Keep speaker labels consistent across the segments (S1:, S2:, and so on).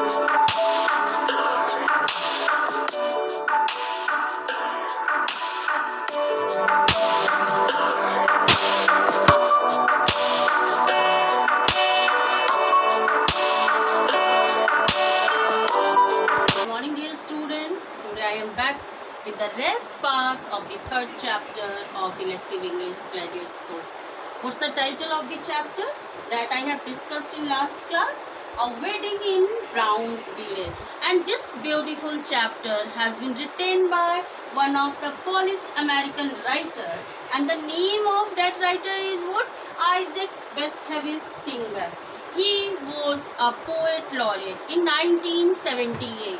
S1: Morning, dear students. Today I am back with the rest part of the third chapter of elective English Kaleidoscope. What's the title of the chapter that I have discussed in last class? A Wedding in Brownsville. And this beautiful chapter has been written by one of the Polish American writer, and the name of that writer is what? Isaac Bashevis Singer. He was a poet laureate in 1978,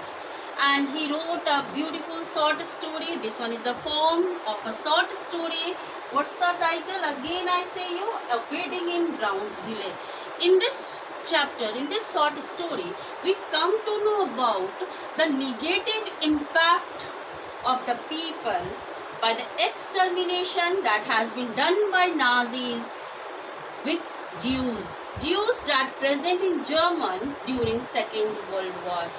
S1: and he wrote a beautiful short story. This one is the form of a short story. What's the title? Again I say you, A Wedding in Brownsville. In this chapter, in this short story, we come to know about the negative impact of the people by the extermination that has been done by Nazis with Jews that present in German during Second World War.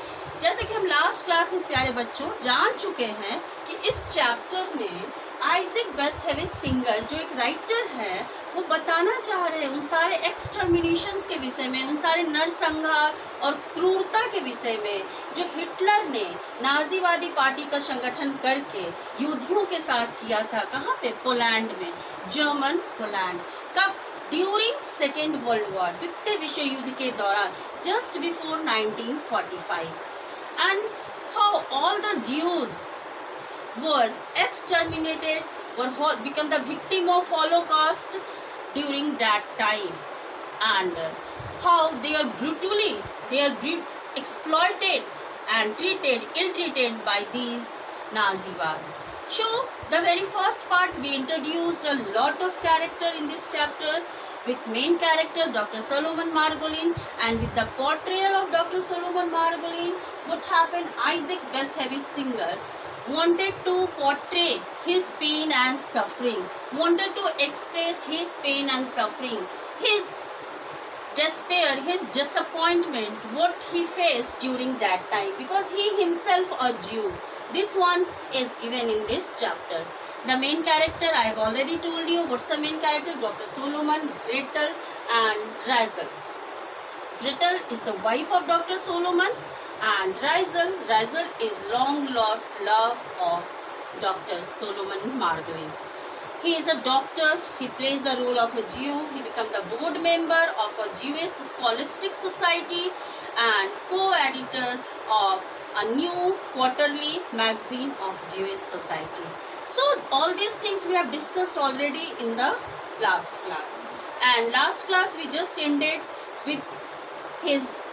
S1: जैसे कि हम last class में प्यारे बच्चों जान चुके हैं कि इस चैप्टर में आइजैक बेसहेविस सिंगर जो एक राइटर है वो बताना चाह रहे हैं उन सारे एक्सटर्मिनेशंस के विषय में, उन सारे नरसंहार और क्रूरता के विषय में जो हिटलर ने नाजीवादी पार्टी का संगठन करके यहूदियों के साथ किया था। कहाँ पे? पोलैंड में, जर्मन पोलैंड। कब? ड्यूरिंग सेकेंड वर्ल्ड वॉर, द्वितीय विश्व युद्ध के दौरान, just before 1945, and how all the Jews were exterminated, were become the victim of Holocaust during that time, and how they are exploited and ill-treated by these Naziwad. So the very first part we introduced a lot of character in this chapter, with main character Dr. Solomon Margolin, and with the portrayal of Dr. Solomon Margolin, what happened? Isaac Bashevis Singer wanted to portray his pain and suffering, wanted to express his pain and suffering, his despair, his disappointment, what he faced during that time, because he himself a Jew. This one is given in this chapter. The main character, I have already told you. What's the main character? Dr. Solomon, Gretel and Razel. Gretel is the wife of Dr. Solomon, and Razel is long lost love of Dr. Solomon Margolin. He is a doctor. He plays the role of a Jew. He becomes the board member of a Jewish Scholastic Society and co-editor of a new quarterly magazine of Jewish Society. So all these things we have discussed already in the last class. And last class we just ended with his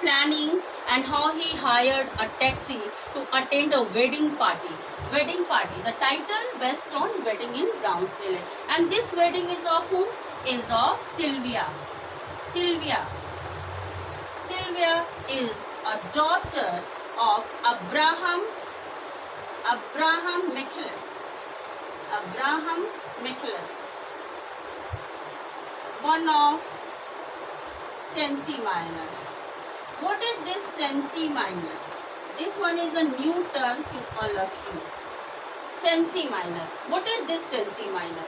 S1: planning and how he hired a taxi to attend a wedding party. The title based on Wedding in Brownsville. And this wedding is of whom? Is of Sylvia. Sylvia is a daughter of Abraham Michaelis, one of Sensi Minor. What is this Sensi Minor? This one is a new term to all of you. Sensi Minor. What is this Sensi Minor?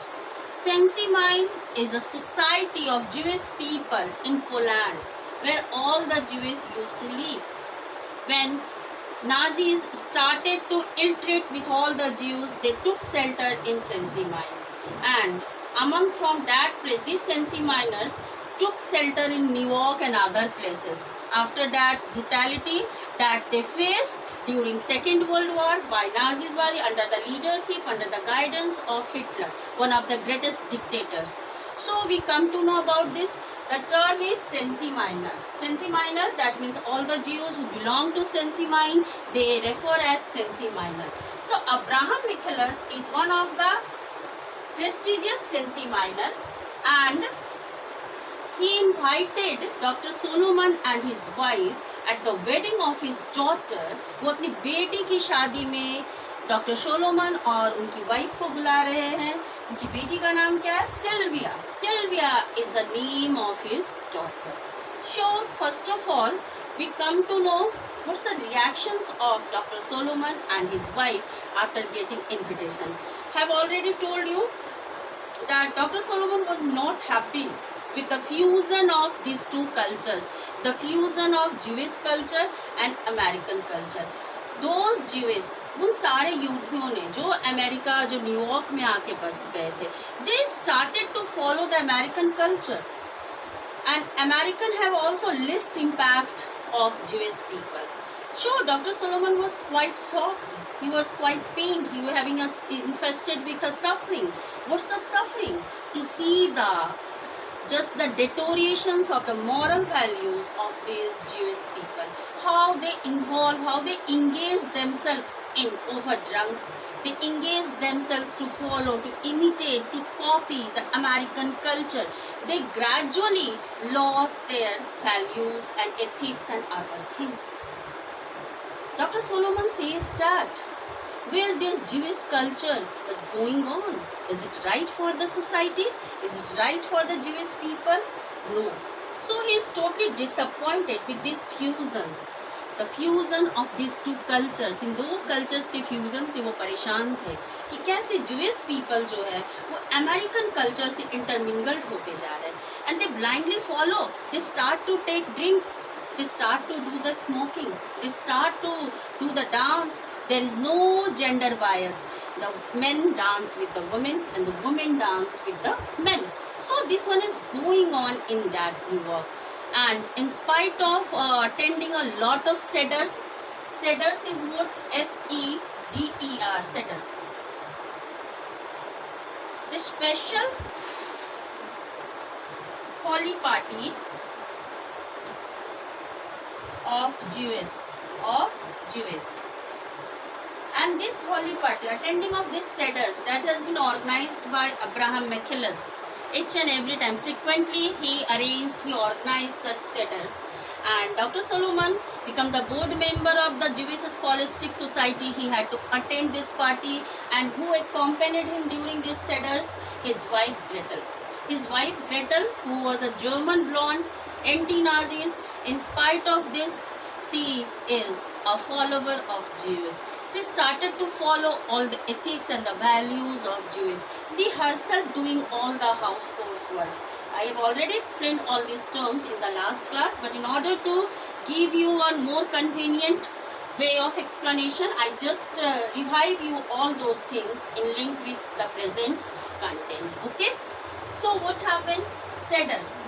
S1: Sensi Minor is a society of Jewish people in Poland where all the Jews used to live. When Nazis started to ill-treat with all the Jews, they took shelter in Sensi Minor. And from that place, these Sensi Minors took shelter in New York and other places. After that brutality that they faced during Second World War by Nazis under the leadership, under the guidance of Hitler, one of the greatest dictators. So we come to know about this. The term is Sensi Minor. Sensi Minor, that means all the Jews who belong to Sensi Minor, they refer as Sensi Minor. So Abraham Michaelis is one of the prestigious Sensi Minor, and he invited Dr. Solomon and his wife at the wedding of his daughter. वो अपनी बेटी की शादी में doctor Solomon और उनकी wife को बुला रहे हैं. उनकी बेटी का नाम क्या है? Sylvia. Sylvia is the name of his daughter. So first of all, we come to know what's the reactions of Dr. Solomon and his wife after getting invitation. Have already told you that Dr. Solomon was not happy with the fusion of these two cultures, the fusion of Jewish culture and American culture. Those Jewish, उन सारे यूथियों ने जो America, जो New York में आके बस गए थे, they started to follow the American culture. And American have also least impact of Jewish people. So Dr. Solomon was quite shocked. He was quite pained. He was having us infested with a suffering. What's the suffering? To see just the deteriorations of the moral values of these Jewish people. How they involve, how they engage themselves in overdrunk. They engage themselves to follow, to imitate, to copy the American culture. They gradually lost their values and ethics and other things. Dr. Solomon says that where this Jewish culture is going on, is it right for the society? Is it right for the Jewish people? No. So he is totally disappointed with these fusions. The fusion of these two cultures, इन दो cultures के fusion से वो परेशान थे कि कैसे Jewish people जो है वो American culture से intermingled होते जा रहे हैं, and they blindly follow. They start to take drink, they start to do the smoking, they start to do the dance. There is no gender bias. The men dance with the women and the women dance with the men. So this one is going on in that New York. And in spite of attending a lot of seders, seders is what? S-E-D-E-R, seders. The special holy party of Jews. And this holy party, attending of this seders, that has been organized by Abraham McKilless. Each and every time, frequently he organized such seders. And Dr. Solomon became the board member of the Jewish Scholastic Society. He had to attend this party, and who accompanied him during these seders? His wife Gretel. His wife Gretel, who was a German blonde, anti-Nazis. In spite of this, she is a follower of Jews. She started to follow all the ethics and the values of Jews. She herself doing all the household works. I have already explained all these terms in the last class, but in order to give you a more convenient way of explanation, I just revive you all those things in link with the present content. Okay? So what happened? Seders.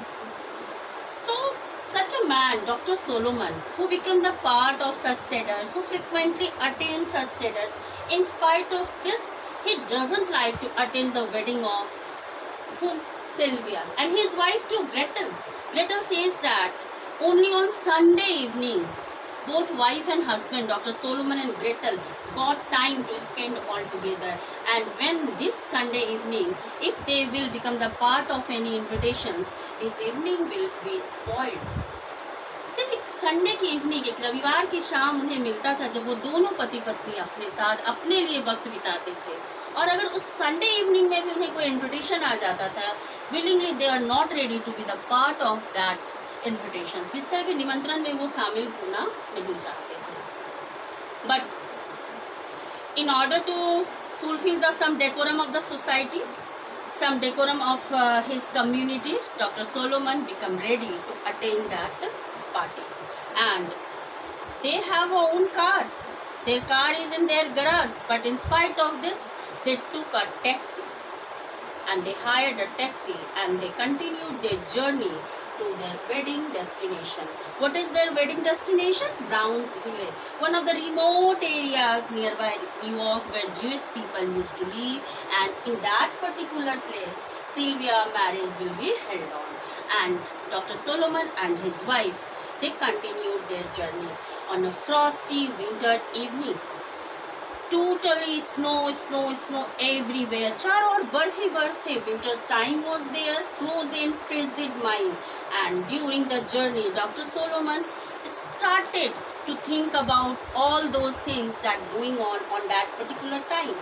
S1: So such a man, Dr. Solomon, who became the part of such seders, who frequently attend such seders, in spite of this, he doesn't like to attend the wedding of whom? Sylvia. And his wife too, Gretel. Gretel says that only on Sunday evening, both wife and husband, Dr. Solomon and Gretel, got time to spend all together. And when this Sunday evening, if they will become the part of any invitations, this evening will be spoiled. सिर्फ एक Sunday की evening, एक रविवार की शाम उन्हें मिलता था जब वो दोनों पति पत्नी अपने साथ अपने लिए वक्त बिताते थे. और अगर उस संडे इवनिंग में भी उन्हें कोई इन्विटेशन आ जाता था, willingly they are not ready to be the part of that invitation. इस तरह के निमंत्रण में वो शामिल होना नहीं चाहते थे. But in order to fulfill the some decorum of the society, some decorum of his community, Dr. Solomon become ready to attend that party. And they have a own car. Their car is in their garage. But in spite of this, they took a taxi. And they hired a taxi and they continued their journey to their wedding destination. What is their wedding destination? Brownsville, one of the remote areas nearby New York where Jewish people used to live, and in that particular place, Sylvia marriage will be held on. And Dr. Solomon and his wife, they continued their journey on a frosty winter evening. Totally snow everywhere. चारों ओर बर्फ ही बर्फ थे. Winter's time was there, frozen, frigid mind. And during the journey, Dr. Solomon started to think about all those things that going on that particular time.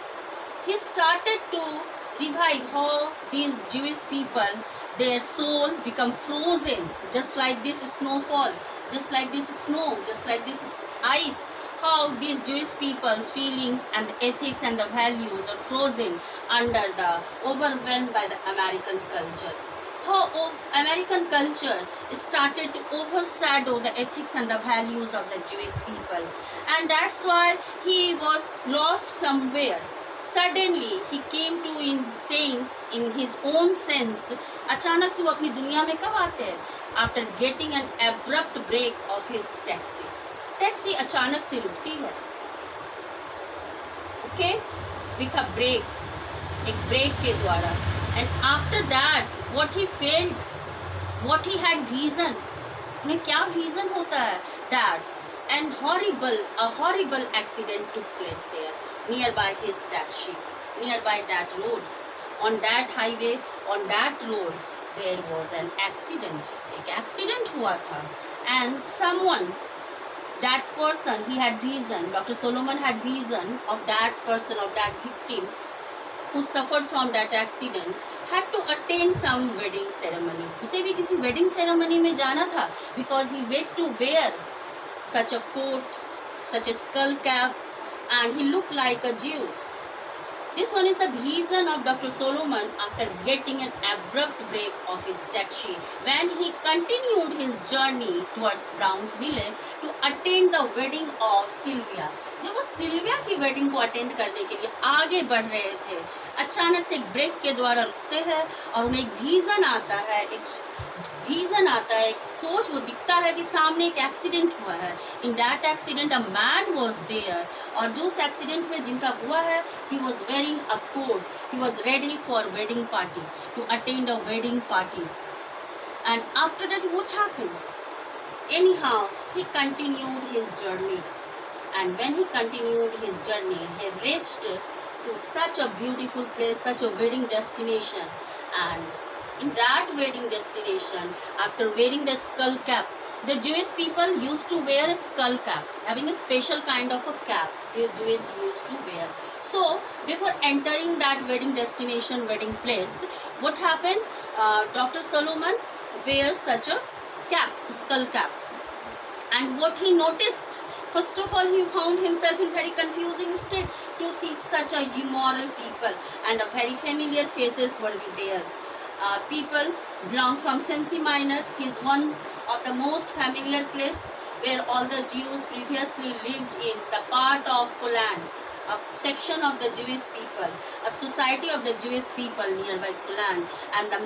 S1: He started to revive how these Jewish people their soul become frozen, just like this snowfall, just like this snow, just like this ice. How these Jewish people's feelings and the ethics and the values are frozen under the overwhelmed by the American culture. How American culture started to overshadow the ethics and the values of the Jewish people, and that's why he was lost somewhere. Suddenly he came to in saying in his own sense, अचानक से वो अपनी दुनिया में कब आते हैं? After getting an abrupt break of his taxi. Taxi अचानक से रुकती है, ओके, विथ अ ब्रेक, एक ब्रेक के द्वारा. And after that what he failed, what he had vision, उन्हें क्या विजन होता है? That and a horrible accident took place there nearby his taxi, nearby that road. On that highway, on that road there was an accident. एक accident हुआ था. And someone, that person, he had vision, Dr. Solomon had vision of that person, of that victim who suffered from that accident, had to attend some wedding ceremony. उसे भी किसी wedding ceremony में जाना था, because he went to wear such a coat, such a skull cap, and he looked like a Jew. This one is the vision of Dr. Solomon after getting an abrupt break of his taxi when he continued his journey towards Brownsville to attend the wedding of Sylvia. जब वो Sylvia की wedding को attend करने के लिए आगे बढ़ रहे थे, अचानक से एक ब्रेक के द्वारा रुकते हैं और उन्हें एक विजन आता है, एक सोच वो दिखता है कि सामने एक एक्सीडेंट हुआ है. In that accident a man was there, और जो उस एक्सीडेंट में जिनका हुआ है, he was wearing a coat, he was ready for wedding party, to attend a wedding party. And after that what happened? Anyhow he continued his journey, and when he continued his journey, he reached to such a beautiful place, such a wedding destination. And in that wedding destination, after wearing the skull cap, the Jewish people used to wear a skull cap, having a special kind of a cap the Jews used to wear. So before entering that wedding destination, wedding place, what happened? Dr. Solomon wears such a cap, skull cap. And what he noticed, first of all, he found himself in very confusing state to see such a immoral people, and a very familiar faces were there. People belong from Sensi Minor. He is one of the most familiar place where all the Jews previously lived in, the part of Poland, a section of the Jewish people, a society of the Jewish people nearby Poland, and the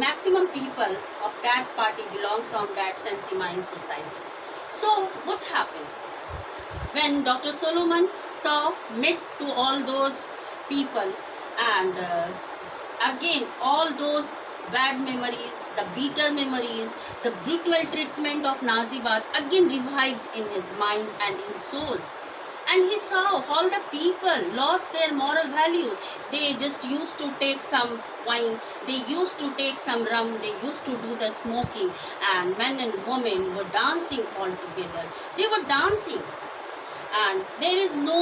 S1: maximum people of that party belong from that Sensi Minor society. So what happened? When Dr. Solomon met to all those people, and again all those bad memories, the bitter memories, the brutal treatment of Nazibad again revived in his mind and in soul. And he saw all the people lost their moral values. They just used to take some wine, they used to take some rum, they used to do the smoking, and men and women were dancing all together. They were dancing, and there is no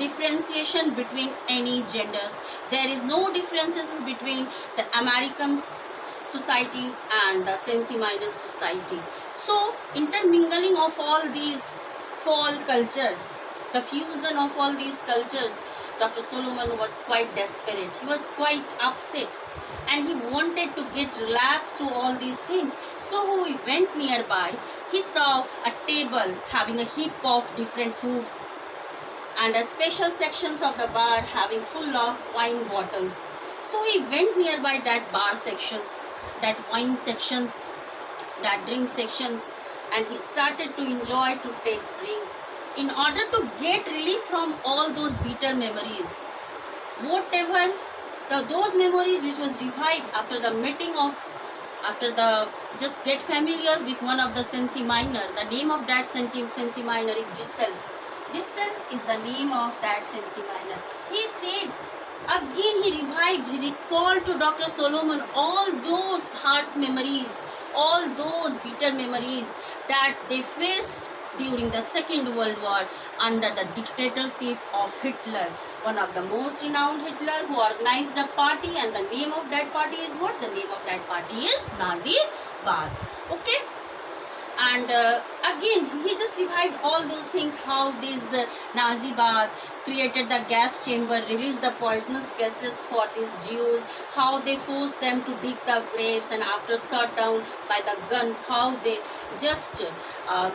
S1: differentiation between any genders. There is no differences between the American societies and the Sensi Minor society. So intermingling of all these fall culture, the fusion of all these cultures, Dr. Solomon was quite desperate. He was quite upset, and he wanted to get relaxed to all these things. So he went nearby. He saw a table having a heap of different foods, and a special sections of the bar having full of wine bottles. So he went nearby that bar sections, that wine sections, that drink sections, and he started to enjoy to take drink, in order to get relief from all those bitter memories. Whatever those memories which was revived after the meeting of, just get familiar with one of the Sensi Minor. The name of that Sensi Minor is Giselle. Giselle is the name of that Sensi Minor. He said, again he revived, he recalled to Dr. Solomon all those harsh memories, all those bitter memories that they faced during the Second World War under the dictatorship of Hitler, one of the most renowned Hitler, who organized a party, and the name of that party is what? The name of that party is Nazi Baath. Okay. And again, he just revived all those things, how this Nazi Baath created the gas chamber, released the poisonous gases for these Jews, how they forced them to dig the graves, and after shot down by the gun, how they just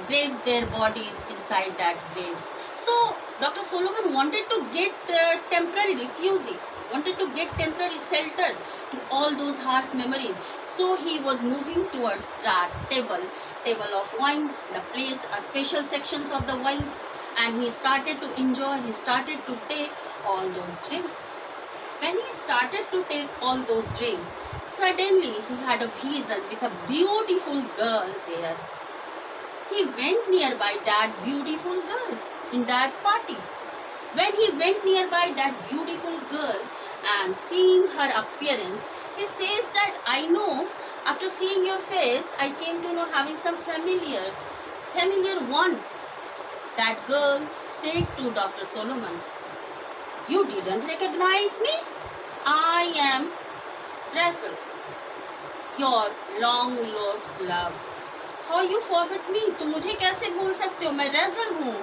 S1: graved their bodies inside that graves. So Dr. Solomon wanted to get temporary refugee, wanted to get temporary shelter to all those harsh memories. So he was moving towards that table of wine, the place, special sections of the wine, and he started to enjoy, he started to take all those drinks. When he started to take all those drinks, suddenly he had a vision with a beautiful girl there. He went nearby that beautiful girl in that party. When he went nearby that beautiful girl and seeing her appearance, he says that, I know, after seeing your face, I came to know having some familiar one. That girl said to Dr. Solomon, you didn't recognize me? I am Razel, your long lost love. How you forgot me? तुम मुझे कैसे भूल सकते हो? मैं resale हूँ,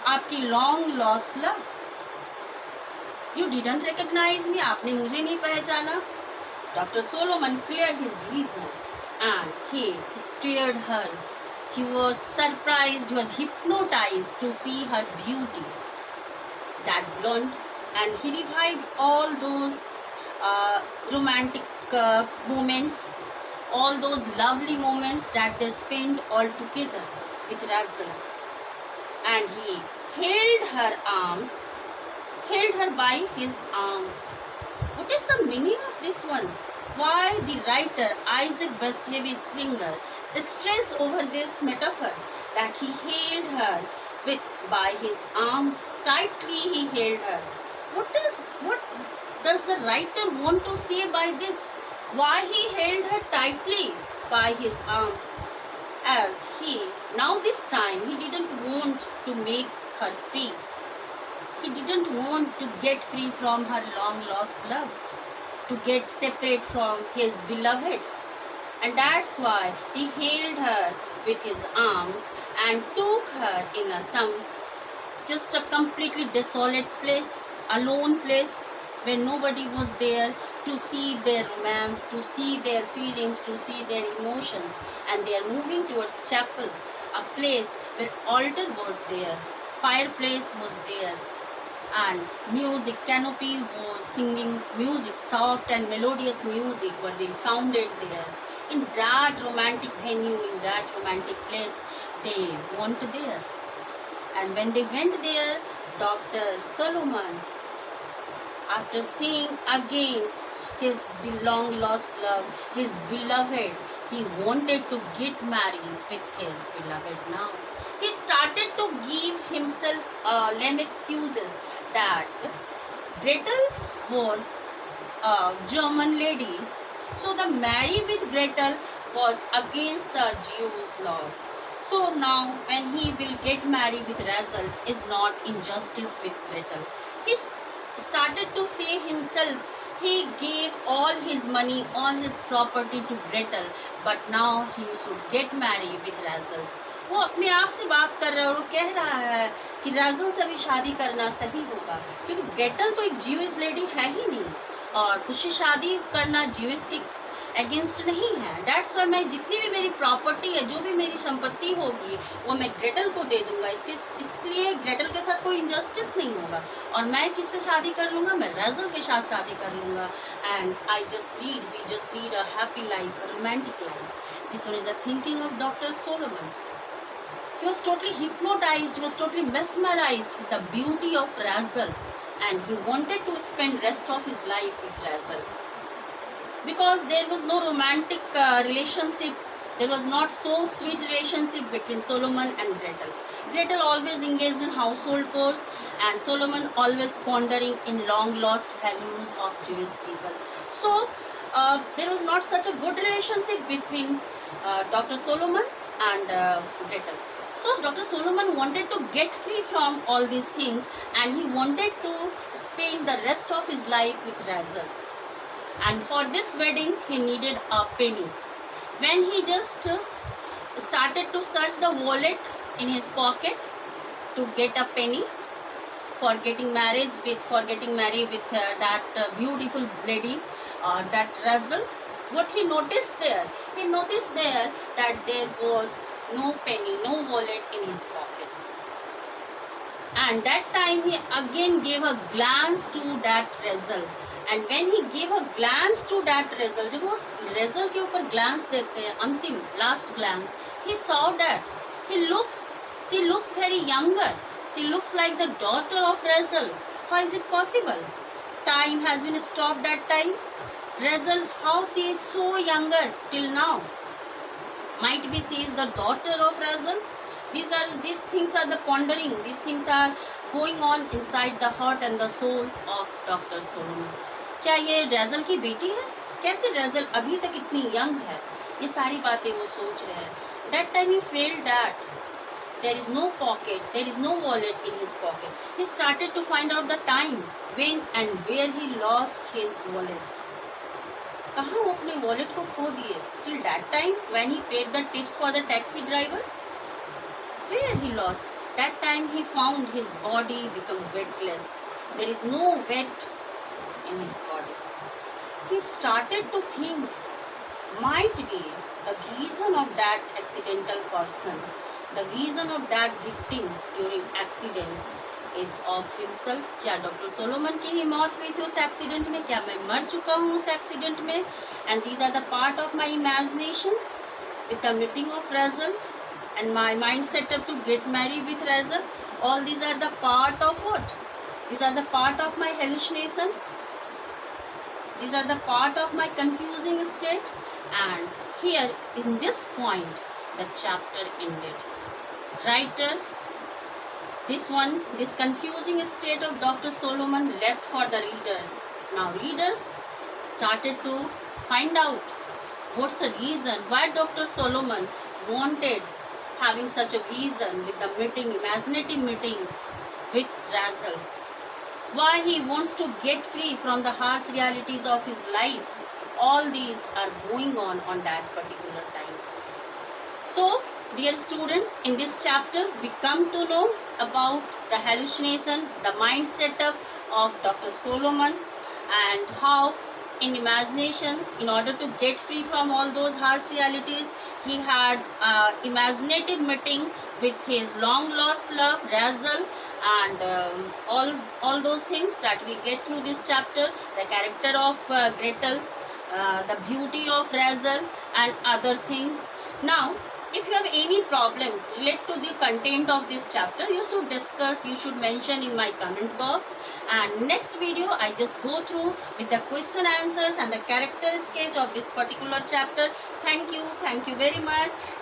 S1: आपकी long lost love. You didn't recognize me. आपने मुझे नहीं पहचाना. Dr. Solomon cleared his vision and he stared her. He was surprised, he was hypnotized to see her beauty, that blonde, and he revived all those romantic moments, all those lovely moments that they spent all together with Razel. And he held her by his arms. What is the meaning of this one? Why the writer Isaac Bashevis Singer stressed over this metaphor, that he held her by his arms, tightly he held her. What does the writer want to say by this? Why he held her tightly by his arms? As now this time he didn't want to make her free. He didn't want to get free from her long lost love, to get separate from his beloved. And that's why he held her with his arms and took her in just a completely desolate place, a lone place where nobody was there to see their romance, to see their feelings, to see their emotions. And they are moving towards chapel, a place where altar was there, fireplace was there, and music, canopy was singing music, soft and melodious music were being sounded there. In that romantic venue, in that romantic place, they went there. And when they went there, Dr. Solomon, after seeing again his long lost love, his beloved, he wanted to get married with his beloved now. He started to give himself lame excuses that Gretel was a German lady, so the marriage with Gretel was against the Jews' laws. So now when he will get married with Razel is not injustice with Gretel. He started to say himself, he gave all his money on his property to Gretel, but now he should get married with Razel. वो अपने आप से बात कर रहा है और वो कह रहा है कि राजल से भी शादी करना सही होगा, क्योंकि ग्रेटल तो एक ज्यूइश लेडी है ही नहीं और उससे शादी करना ज्यूइश की अगेंस्ट नहीं है. दैट्स वाई मैं जितनी भी मेरी प्रॉपर्टी है, जो भी मेरी संपत्ति होगी, वो मैं ग्रेटल को दे दूंगा. इसलिए ग्रेटल के साथ कोई इनजस्टिस नहीं होगा और मैं किससे शादी कर लूँगा? मैं राजल के साथ शादी कर लूँगा. And we just lead a happy life, a romantic life. This one is the thinking of doctor Solomon. He was totally hypnotized, he was totally mesmerized with the beauty of Razel, and he wanted to spend rest of his life with Razel. Because there was no romantic relationship, there was not so sweet relationship between Solomon and Gretel. Gretel always engaged in household chores and Solomon always pondering in long lost values of Jewish people. So there was not such a good relationship between Dr. Solomon and Gretel. So Dr. Solomon wanted to get free from all these things, and he wanted to spend the rest of his life with Razel. And for this wedding, he needed a penny. When he just started to search the wallet in his pocket to get a penny for getting married with that beautiful lady, that Razel, what he noticed there? He noticed there that there was no penny, no wallet in his pocket. And that time he again gave a glance to that Razel. And when he gave a glance to that Razel, जब वो Razel के ऊपर glance देते हैं, अंतिम last glance, he saw that she looks very younger. She looks like the daughter of Razel. How is it possible? Time has been stopped that time. Razel, how she is so younger till now? Might be she is the daughter of Razel. These things are the pondering. These things are going on inside the heart and the soul of Dr. Solomon. क्या ये Razel की बेटी है? कैसे Razel अभी तक इतनी young है? ये सारी बातें वो सोच रहे हैं. That time he felt that there is no pocket, there is no wallet in his pocket. He started to find out the time when and where he lost his wallet. कहाँ वो अपने वॉलेट को खो दिए? Till that time when he paid the tips for the taxi driver, where he lost? That time he found his body become weightless. There is no weight in his body. He started to think, might be the reason of that accidental person, the reason of that victim during accident is of himself. क्या doctor Solomon की ही मौत हुई थी उस accident में? क्या मैं मर चुका हूँ उस एक्सीडेंट में? And these are the part of my imaginations with the meeting of Razel and my mind set up to get married with Razel. All these are the part of what? These are the part of my hallucination. These are the part of my confusing state. And here, in this point, the chapter ended. Writer, this confusing state of Dr. Solomon left for the readers. Now readers started to find out what's the reason why Dr. Solomon wanted having such a vision with the meeting, imaginative meeting with Razel. Why he wants to get free from the harsh realities of his life. All these are going on that particular time. So, dear students, in this chapter we come to know about the hallucination, the mind setup of Dr. Solomon, and how in imaginations, in order to get free from all those harsh realities, he had imaginative meeting with his long lost love Razel, and all those things that we get through this chapter, the character of Gretel, the beauty of Razel, and other things. Now, if you have any problem related to the content of this chapter, you should discuss, you should mention in my comment box. And next video, I just go through with the question answers and the character sketch of this particular chapter. Thank you very much.